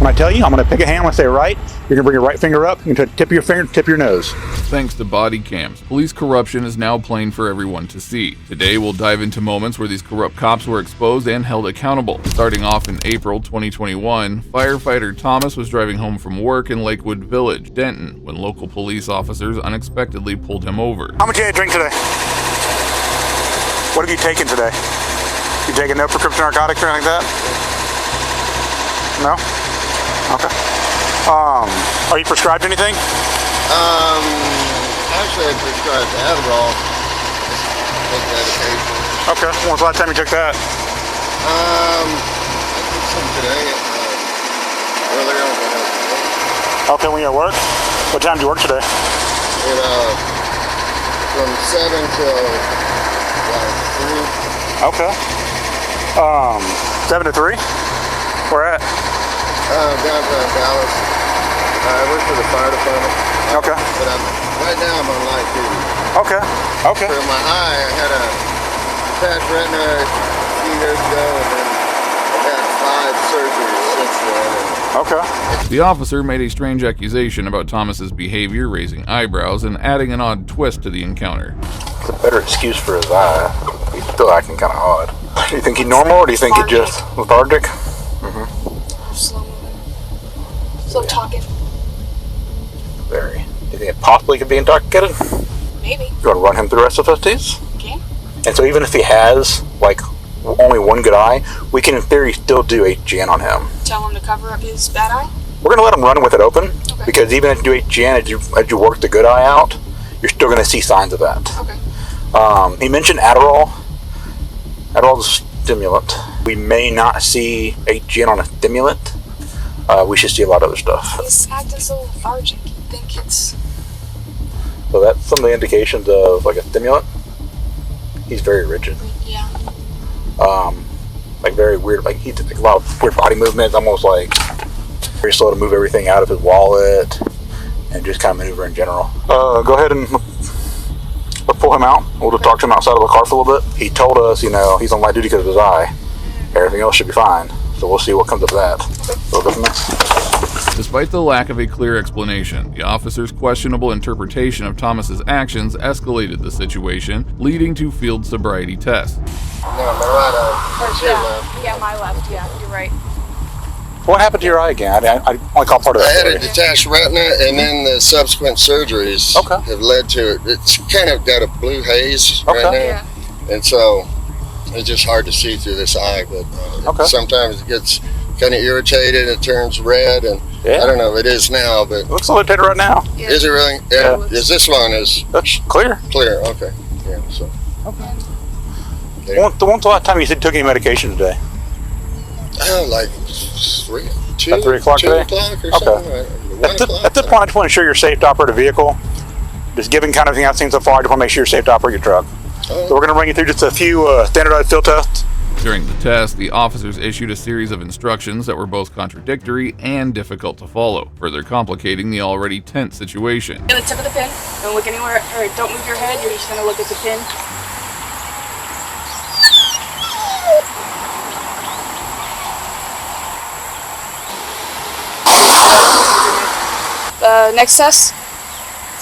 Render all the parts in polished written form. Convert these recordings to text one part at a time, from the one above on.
When I tell you, I'm going to pick a hand. When I say right, you're going to bring your right finger up. You're going to tip of your finger, tip your nose. Thanks to body cams, police corruption is now plain for everyone to see. Today, we'll dive into moments where these corrupt cops were exposed and held accountable. Starting off in April 2021, Firefighter Thomas was driving home from work in Lakewood Village, Denton, when local police officers unexpectedly pulled him over. How much did you drink today? What have you taken today? You taking no prescription narcotics or anything like that? No? Okay. Are you prescribed anything? Actually I prescribed Adderall. Take medication. Okay. When was the last time you took that? I took some today, earlier on when I was at work. Okay, when you're at work? What time do you work today? From 7 till about 3. Okay. 7 to 3? Where at? Downtown Dallas. I work for the fire department. Okay. But right now I'm on light duty. Okay. Okay. For my eye, I had a patch retina a few years ago, and then I've had 5 surgeries since then. Okay. The officer made a strange accusation about Thomas's behavior, raising eyebrows and adding an odd twist to the encounter. It's a better excuse for his eye. He's still acting kind of odd. Do you think he's normal, or do you think he's just lethargic? Slow moving. Slow talking. Very. Do you think it possibly could be intoxicated? Maybe. You want to run him through the rest of the tests? Okay. And so even if he has, like, only one good eye, we can in theory still do HGN on him. Tell him to cover up his bad eye? We're going to let him run with it open, Okay. because even if you do HGN, as you work the good eye out, you're still going to see signs of that. Okay. He mentioned Adderall. Adderall is a stimulant. We may not see HGN on a stimulant. We should see a lot of other stuff. He's acting so lethargic. You think it's... So that's some of the indications of like a stimulant. He's very rigid. Yeah. Like very weird. Like he did like a lot of weird body movements, almost like very slow to move everything out of his wallet and just kind of maneuver in general. Go ahead and let's pull him out. We'll just talk to him outside of the car for a little bit. He told us, he's on light duty because of his eye. Everything else should be fine. So we'll see what comes of that. So we'll go from there. Despite the lack of a clear explanation, the officer's questionable interpretation of Thomas's actions escalated the situation, leading to field sobriety tests. No, my right eye. Your left. Yeah, my left. Yeah, you're right. What happened to your eye again? I only caught part of I that had a story. detached retina, and then the subsequent surgeries have led to it. It's kind of got a blue haze right now, Yeah. and so it's just hard to see through this eye. But sometimes it gets kind of irritated. It turns red, and I don't know if it is now, but It looks a little irritated right now. Yeah. is it really? Yeah. Is this one is That's clear. clear? Okay. Yeah. So. Okay. When's the last time you took any medication today? Like 3, 2, At 3 o'clock 2 today? o'clock or Okay. something. 1 o'clock. At this point, I just want to ensure you're safe to operate a vehicle. Just given kind of everything I've seen so far, I just want to make sure you're safe to operate your truck. So we're going to run you through just a few standardized field tests. During the test, the officers issued a series of instructions that were both contradictory and difficult to follow, further complicating the already tense situation. The tip of the pin. Don't look anywhere, or don't move your head. You're just going to look at the pin. Next test.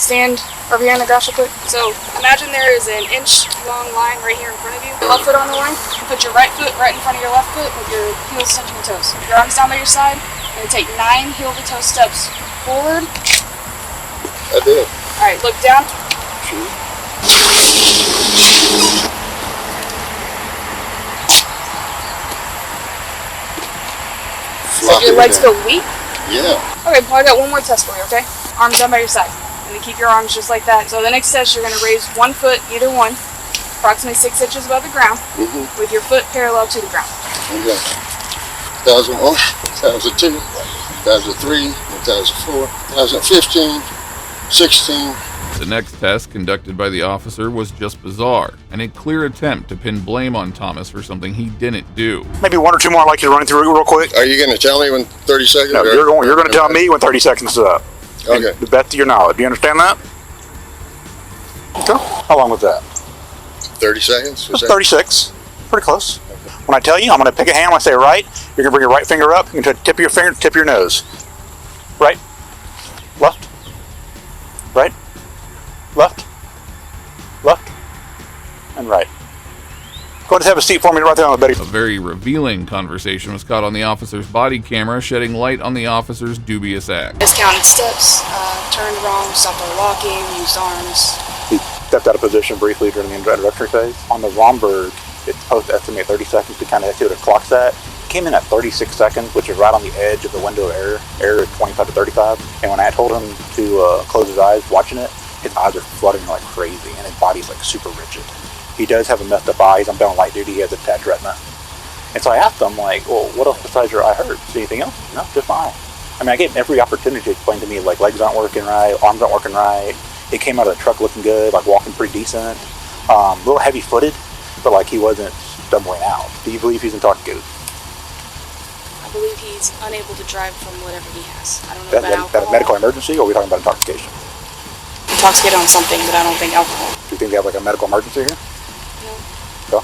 Stand over here on the grass real quick. So imagine there is an inch long line right here in front of you. Left foot on the line. Put your right foot right in front of your left foot with your heels touching your toes. Your arms down by your side. And take 9 heel to toe steps forward. I did. Alright, look down. So your legs feel weak? Yeah. Okay, well, I got one more test for you, okay? Arms down by your side. And then keep your arms just like that. So the next test, you're going to raise one foot, either one, approximately 6 inches above the ground, with your foot parallel to the ground. Okay. 2001, 2002, 2003, 2004, 2015, 16. The next test, conducted by the officer, was just bizarre, and a clear attempt to pin blame on Thomas for something he didn't do. Maybe 1 or 2 more I'd like you to run through real quick. Are you going to tell me when 30 seconds? No, you're going to tell me when 30 seconds is up. Okay. The best of your knowledge. Do you understand that? Okay. How long was that? 30 seconds? Was that? 36. Pretty close. When I tell you, I'm going to pick a hand. When I say right, you're going to bring your right finger up. You're going to tip your finger, tip your nose. Right, left, right, left, left, and right. Go ahead and have a seat for me right there on the bed. A very revealing conversation was caught on the officer's body camera, shedding light on the officer's dubious act. Discounted steps, turned wrong, stopped while walking, used arms. He stepped out of position briefly during the introductory phase. On the Romberg, it's supposed to estimate 30 seconds to kind of see what it clocks at. It came in at 36 seconds, which is right on the edge of the window of error. Error is 25 to 35. And when I told him to close his eyes watching it, his eyes are fluttering like crazy, and his body's like super rigid. He does have a messed up eye. He's on light duty. He has a detached retina. And so I asked him, like, well, what else besides your eye hurt? Is anything else? No, just my eye. I mean, I gave him every opportunity to explain to me, like, legs aren't working right, arms aren't working right. He came out of the truck looking good, like walking pretty decent. A little heavy-footed, but like he wasn't stumbling out. Do you believe he's intoxicated? I believe he's unable to drive from whatever he has. I don't know about Is that a alcohol. medical emergency, or are we talking about intoxication? Intoxicated on something, but I don't think alcohol. Do you think they have like a medical emergency here? No. No?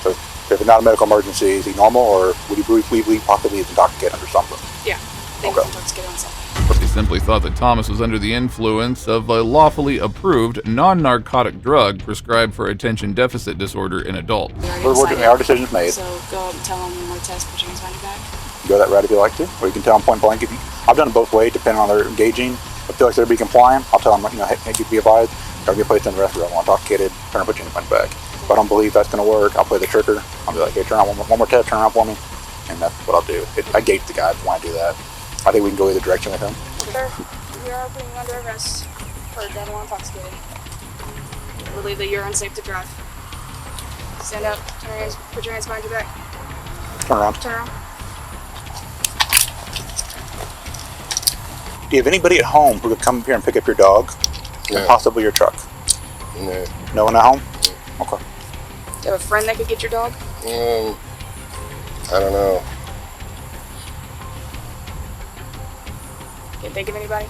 So if it's not a medical emergency, is he normal, or would you believe possibly he's intoxicated under something? Yeah, I think Okay. he's intoxicated on something. They simply thought that Thomas was under the influence of a lawfully approved non-narcotic drug prescribed for attention deficit disorder in adults. Our decision's made. So go up and tell him more test, put your hands behind your back. Go that route if you like to, or you can tell them point blank. I've done it both ways, depending on their engaging. If I feel like they're be compliant, I'll tell them, hey, you be advised, don't get placed in the restroom. I'm intoxicated, turn and put you in the punch bag. If I don't believe that's going to work, I'll play the trigger. I'll be like, hey, turn on one more test, turn around for me, and that's what I'll do. I gauge the guy when I do that. I think we can go either direction with him. Sir, we are putting you under arrest for driving while intoxicated. We believe that you're unsafe to drive. Stand up, turn your hands, put your hands behind your back. Turn around. Turn around. Do you have anybody at home who could come here and pick up your dog, No. and possibly your truck? No. No one at home? Okay. Do you have a friend that could get your dog? I don't know. Can't think of anybody?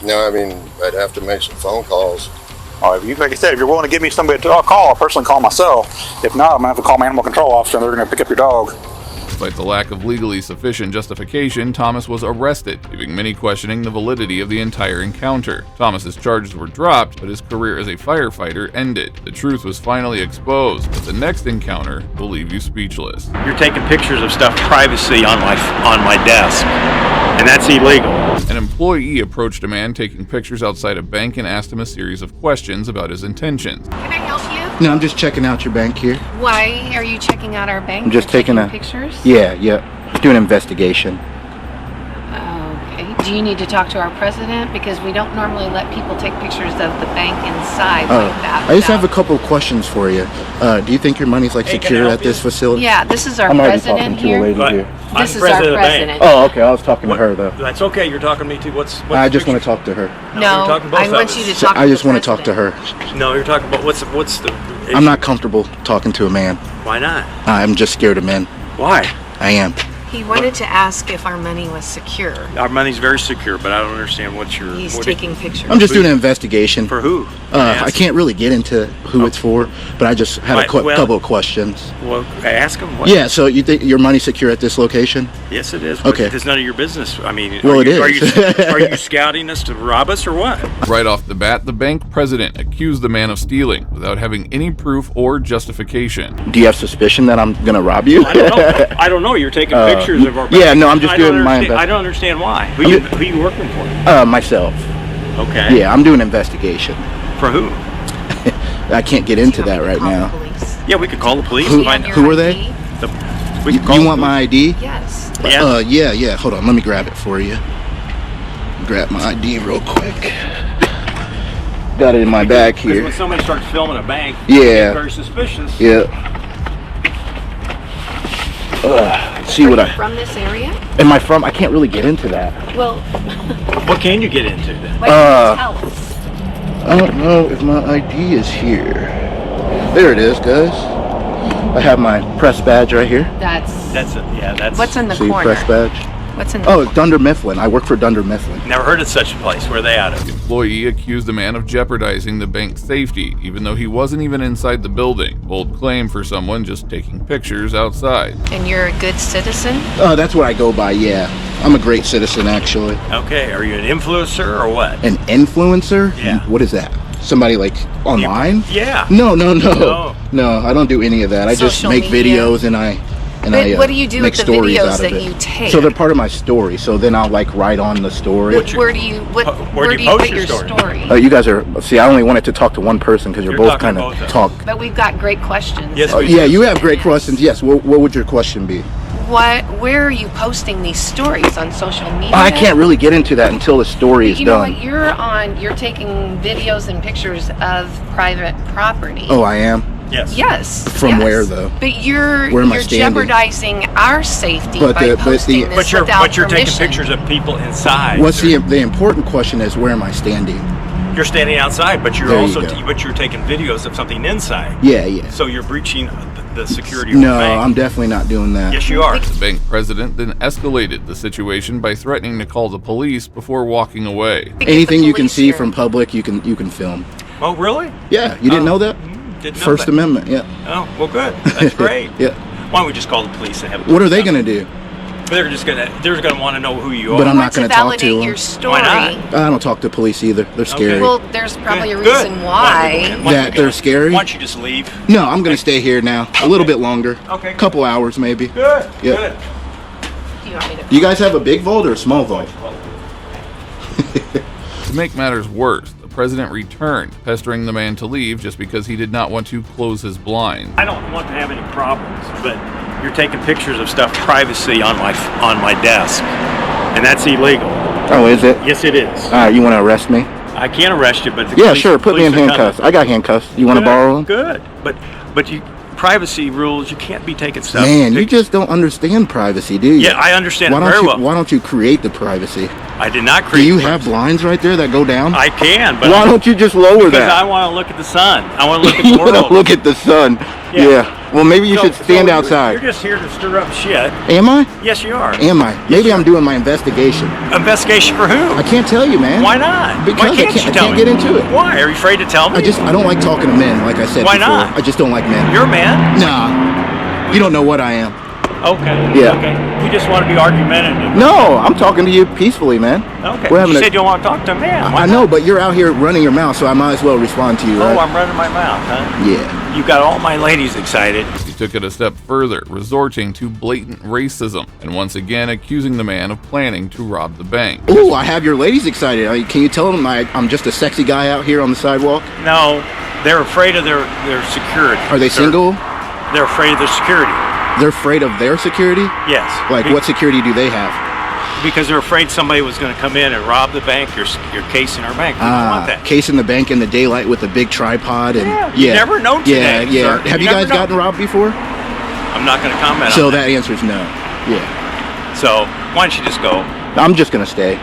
No, I mean, I'd have to make some phone calls. If you, like I said, if you're willing to give me somebody to call, I'll personally call myself. If not, I'm going to have to call my animal control officer, and they're going to pick up your dog. Despite the lack of legally sufficient justification, Thomas was arrested, leaving many questioning the validity of the entire encounter. Thomas's charges were dropped, but his career as a firefighter ended. The truth was finally exposed, but the next encounter will leave you speechless. You're taking pictures of stuff privacy on my desk, and that's illegal. An employee approached a man taking pictures outside a bank and asked him a series of questions about his intentions. Can I help you? No, I'm just checking out your bank here. Why are you checking out our bank? I'm just You're taking pictures. Yeah, doing an investigation. Okay. Do you need to talk to our president? Because we don't normally let people take pictures of the bank inside like that. I just have a couple of questions for you. Do you think your money's like Hey, can I secure help at this you? facility? Yeah, this is our I'm already president talking to here. a lady But here. I'm This is president our of the bank. president. Oh, okay. I was talking to her though. That's okay. You're talking to me too. What's I just the want to picture? talk to her. No, No, you're talking both I of want us. you to So talk. I just to the want to talk to her. No, you're talking about what's the issue? I'm not comfortable talking to a man. Why not? I'm just scared of men. Why? I am. He wanted to ask if our money was secure. Our money's very secure, but I don't understand what you're. He's what taking pictures. I'm just doing an investigation. For who? I can't really get into who it's for, but I just have a couple of questions. Well, ask him. What? Yeah, so you think your money's secure at this location? Yes, it is. But Okay. it's none of your business. I mean, Well, it are is. Are you scouting us to rob us or what? Right off the bat, the bank president accused the man of stealing without having any proof or justification. Do you have suspicion that I'm gonna rob you? I don't know. I don't know. You're taking pictures of our bank. Yeah, no, I'm just doing my I don't understand why. Who you working for? Myself. Okay. Yeah, I'm doing an investigation. For who? I can't get into that right now. Yeah, we could call the police. Who- and find who are they? We You could call the want my ID? Yes. police. Yeah. Yeah. Hold on, let me grab it for you. Grab my ID real quick. Got it in my bag Because here. when somebody starts filming a bank, Yeah. it's very suspicious. Yeah. See what I From this area? am I from? I can't really get into that. Well, What can you get into then? why don't you tell us? I don't know if my ID is here. There it is, guys. I have my press badge right here. That's That's it. Yeah, that's. what's in the See, corner. press badge. What's in Oh, Dunder Mifflin. I work for Dunder Mifflin. Never heard of such a place. Where are they out of? The employee accused the man of jeopardizing the bank's safety, even though he wasn't even inside the building. Bold claim for someone just taking pictures outside. And you're a good citizen? That's what I go by, yeah. I'm a great citizen, actually. Okay, are you an influencer or what? An influencer? Yeah. What is that? Somebody like online? Yeah. No, No. I don't do any of that. I just Social make media. videos and I What do you do make with the stories videos out of that it. you take? So they're part of my story. So then I'll like write on the story. Where do you where do you put post your your story? story? You guys are, see, I only wanted to talk to one person because you're You're both talking kind of both of talk. But we've got great questions. Yes, Oh, we yeah, do. you have great questions. Yes. What would your question be? Where are you posting these stories on social media? I can't really get into that until the story is You know done. what? You're taking videos and pictures of private property. Oh, I am? Yes. Yes. From yes. where, though? But you're Where am I standing? jeopardizing our safety But by the- but posting the- this But without you're taking permission. pictures of people inside. What's the important question is where am I standing? You're standing outside, but you're There you also go. but you're taking videos of something inside. Yeah. So you're breaching the security of No, the bank. I'm definitely not doing that. Yes, you are. The bank president then escalated the situation by threatening to call the police before walking away. Get the Anything you can police see here. from public, you can film. Oh, really? Yeah, you didn't know that? Didn't know First that. Amendment, yeah. Oh, well, good. That's great. Yeah. Why don't we just call the police and have? What are they going to do? They're gonna want to know who you are. But I'm You not want to gonna talk to validate them. your story. Why not? I don't talk to police either. They're scary. Well, there's probably a Good. reason why. That they're scary? Why don't you just leave? No, I'm going to stay here now. A little bit longer. Okay. Couple hours maybe. Good. Yeah. Good. Do you want me to? Do you guys have a big vault or a small vault? To make matters worse, the president returned, pestering the man to leave just because he did not want to close his blinds. I don't want to have any problems, but you're taking pictures of stuff privacy on my desk, and that's illegal. Oh, is it? Yes, it is. All right, you want to arrest me? I can't arrest you, but the Yeah, police, sure. Put me in police are handcuffs. coming. I got handcuffs. You want to Good, borrow them? Good, but you privacy rules. You can't be taking stuff. Man, you just don't understand privacy, do you? Yeah, I understand Why it don't very you, well. Why don't you create the privacy? I did not Do create. you have blinds right there that go down? I can, but Why don't you just lower because that? I want to look at the sun. I want to look at You the want world. to look at the sun. Yeah. Yeah. Well, maybe you should stand You're outside. just here to stir up shit. Am I? Yes, you are. Am I? Maybe I'm doing my investigation. Investigation for who? I can't tell you, man. Why not? Because Why I can't can't- you I tell can't me? get into it. Why? Are you afraid to tell me? I don't like talking to men, like I said Why before. not? I just don't like men. You're a man. Nah. You don't know what I am. Okay. Yeah. Okay. You just want to be argumentative. No, I'm talking to you peacefully, man. Okay. We're You having said you don't want to talk to a man. Why I know, but you're out here running your mouth, so I might as well respond to you, Oh, right? I'm running my mouth, huh? Yeah. You got all my ladies excited. He took it a step further, resorting to blatant racism and once again accusing the man of planning to rob the bank. Ooh, I have your ladies excited. Can you tell them I'm just a sexy guy out here on the sidewalk? No, they're afraid of their security. Are they single? They're afraid of their security. They're afraid of their security? Yes. Like, what security do they have? Because they're afraid somebody was going to come in and rob the bank. Your case in our bank. We don't want that. Case in the bank in the daylight with a big tripod and Yeah, you never know today, Yeah. sir. Have You you guys never know. gotten robbed before? I'm not going to comment So on that answer's no. Yeah. So why don't you just go? I'm just gonna stay.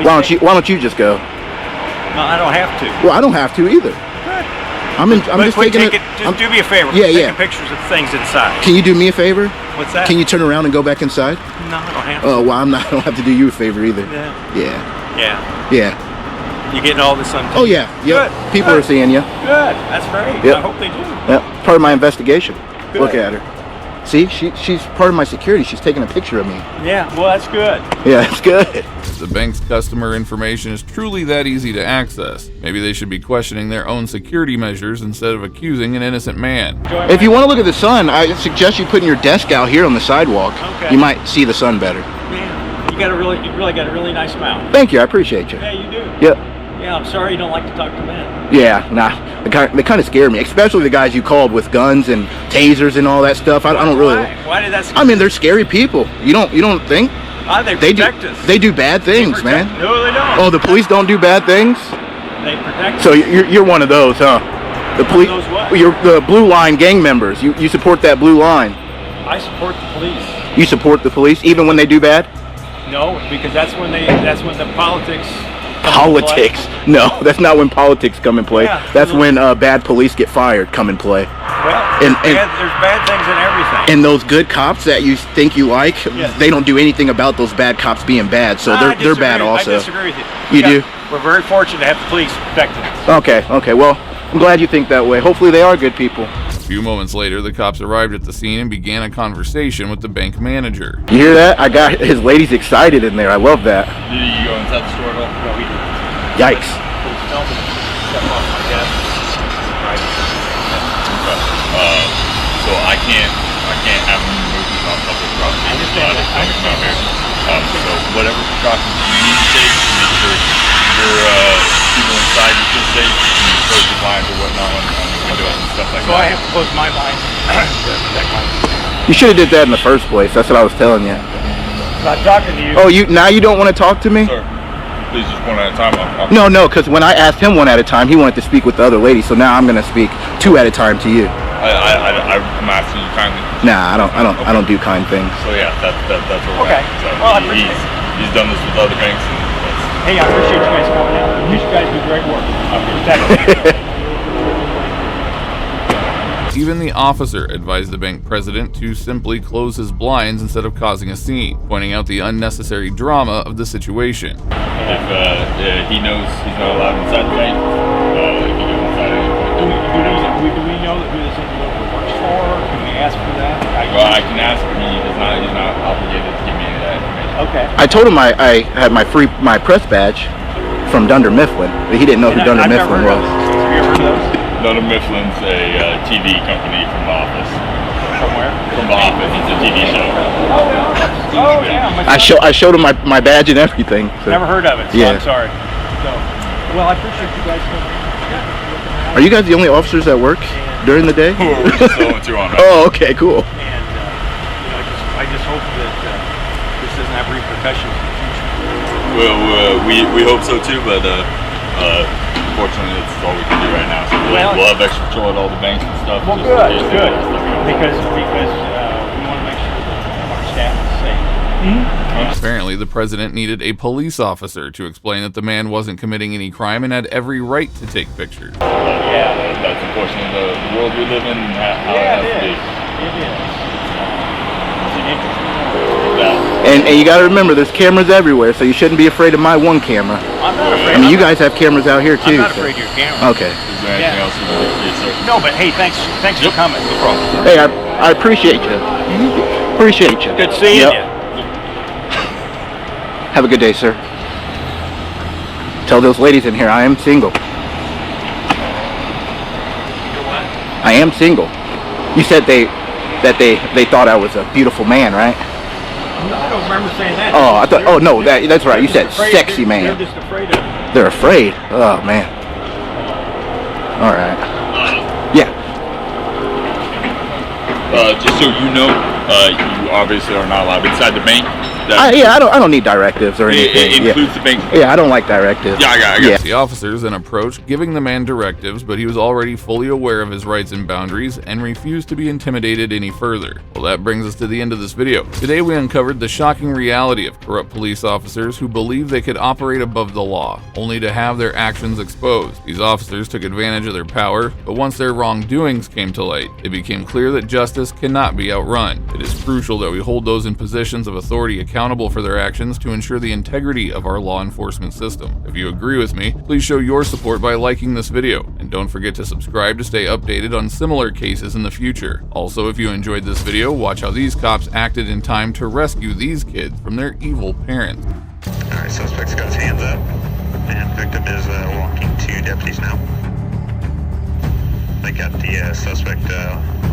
Why don't you just go? No, I don't have to. Well, I don't have to either. Good. I'm But just quit taking taking. it. Just do me a favor. Yeah, Quit yeah. Taking pictures of things inside. Can you do me a favor? What's that? Can you turn around and go back inside? No, I don't have to. Oh, well, I don't have to do you a favor either. Yeah. Yeah. Yeah. Yeah. You getting all this on? Oh yeah. Yep. Good. People Good. are seeing you. Good. That's great. Yep. I hope they do. Yeah. Part of my investigation. Good. Look at her. See, she's part of my security. She's taking a picture of me. Yeah. Well, that's good. Yeah, it's good. If the bank's customer information is truly that easy to access, maybe they should be questioning their own security measures instead of accusing an innocent man. If you want to look at the sun, I suggest you putting your desk out here on the sidewalk. Okay. You might see the sun better. Yeah. You really got a really nice mouth. Thank you. I appreciate you. Yeah, you do. Yep. Yeah. I'm sorry you don't like to talk to men. Yeah, nah. They kind of scare me, especially the guys you called with guns and tasers and all that stuff. I don't really. Why did that? I mean, they're scary people. You don't think? They do. protect us. They do bad things, man. No, they don't. Oh, the police don't do bad things. They protect So us. you're one of those, huh? The police. Those what? You're the blue line gang members. You support that blue line. I support the police. You support the police even when they do bad. No, because that's when the politics. come into Politics? play. No, that's not when politics come in play. Yeah. That's when bad police get fired. Come in play. Well, And there's bad things in everything. and those good cops that you think you like, Yes. they don't do anything about those bad cops being bad. So I they're bad disagree. also. I disagree with you. You do? We're very fortunate to have the police protecting us. Okay. Well, I'm glad you think that way. Hopefully they are good people. A few moments later, the cops arrived at the scene and began a conversation with the bank manager. You hear that? I got his ladies excited in there. I love that. Did you go inside the store at all? No, we didn't. Yikes. Please tell me to step off my desk. Right. So I can't have them move these on public property. I understand that. I understand that. So whatever precautions you need to take to make sure your people inside you feel safe, and you close the blinds or whatnot on the windows and stuff like So that. I have to close my blinds to protect my. You should have did that in the first place. That's what I was telling you. So I'm talking to you. Oh, now you don't want to talk to me? Sir, please just one at a time. No, because when I asked him one at a time, he wanted to speak with the other lady. So now I'm gonna speak two at a time to you. I'm asking you kindly. Nah, I don't do kind things. So yeah, that's what Okay. So Well, I appreciate it. he's done this with other banks. And Hey, I appreciate you guys coming out. You guys do great work. Protect. Even the officer advised the bank president to simply close his blinds instead of causing a scene, pointing out the unnecessary drama of the situation. If he knows he's not allowed inside the bank, he can go inside at any point. Do we know that who this individual works for? Can we ask for that? Well, I can ask him. He's not obligated to give me any of that information. Okay. I told him I had my press badge from Dunder Mifflin, but he didn't know who Dunder I've never Mifflin heard was. of those. Have you ever heard of those? Dunder Mifflin's a TV company from The Office. Somewhere? From The Office. It's a TV show. Oh yeah. I showed him my badge and everything. So. Never heard of it. So Yeah. I'm sorry. So, well, I appreciate you guys coming. Are you guys the only officers that work during the day? We're just throwing two on right Oh, okay, cool. And I just hope that this doesn't have repercussions in the future. Well, we hope so too, but unfortunately, it's all we can do right now. So we'll have extra patrol at all the banks and stuff. Well, just in case good. there's stuff going on. Because we want to make sure that our staff is safe. Apparently, the president needed a police officer to explain that the man wasn't committing any crime and had every right to take pictures. Yeah, that's unfortunately the world we live in and how it has to be. It is. It's an interesting Yeah. And you got to remember, there's cameras everywhere, so you shouldn't be afraid of my one camera. I'm not afraid. I mean, you guys have cameras out here too. I'm not so- afraid of your camera. Okay. Is there anything else you would like to say, sir? No, but hey, thanks for coming. No problem. Hey, I appreciate you. Appreciate you. Good seeing Yep. you. Have a good day, sir. Tell those ladies in here I am single. I am single. You said they thought I was a beautiful man, right? I don't remember saying that. Oh, I thought. Oh no, that's right. You said sexy man. They're just afraid of it. They're afraid. Oh man. All right. Yeah. Just so you know, you obviously are not allowed inside the bank. I don't need directives or anything. It includes the bank. Yeah, I don't like directives. Yeah, I got Yeah. The officers then approached, giving the man directives, but he was already fully aware of his rights and boundaries and refused to be intimidated any further. Well, that brings us to the end of this video. Today we uncovered the shocking reality of corrupt police officers who believe they could operate above the law, only to have their actions exposed. These officers took advantage of their power, but once their wrongdoings came to light, it became clear that justice cannot be outrun. It is crucial that we hold those in positions of authority accountable for their actions to ensure the integrity of our law enforcement system. If you agree with me, please show your support by liking this video, and don't forget to subscribe to stay updated on similar cases in the future. Also, if you enjoyed this video, watch how these cops acted in time to rescue these kids from their evil parents. Alright, suspect's got his hands up, and victim is walking to deputies now. They got the suspect